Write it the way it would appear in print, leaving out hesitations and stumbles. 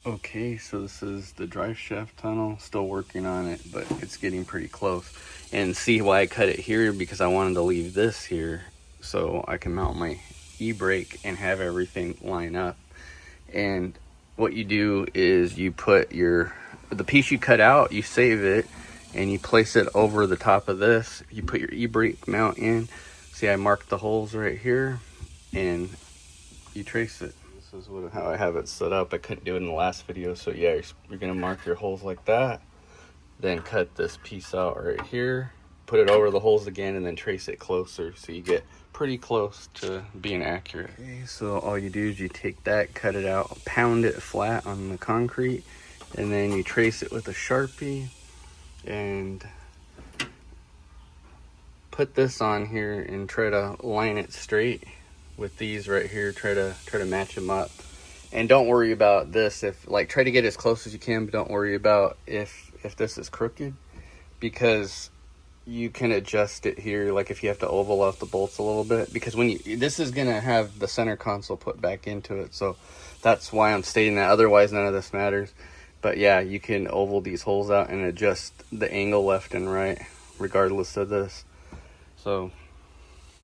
Okay, so this is the drive shaft tunnel. Still working on it, but it's getting pretty close. And see why I cut it here, because I wanted to leave this here so I can mount my e-brake and have everything line up. And what you do is you put the piece you cut out, you save it, and you place it over the top of this. You put your e-brake mount in. See, I marked the holes right here, and you trace it. This is how I have it set up. I couldn't do it in the last video, so yeah, you're gonna mark your holes like that, then cut this piece out right here, put it over the holes again, and then trace it closer so you get pretty close to being accurate. Okay, so all you do is you take that, cut it out, pound it flat on the concrete, and then you trace it with a Sharpie and put this on here and try to line it straight with these right here. Try to match them up, and don't worry about this. If try to get as close as you can, but don't worry about if this is crooked, because you can adjust it here. Like if you have to oval out the bolts a little bit, because this is gonna have the center console put back into it, so that's why I'm stating that. Otherwise none of this matters. But yeah, you can oval these holes out and adjust the angle left and right regardless of this. So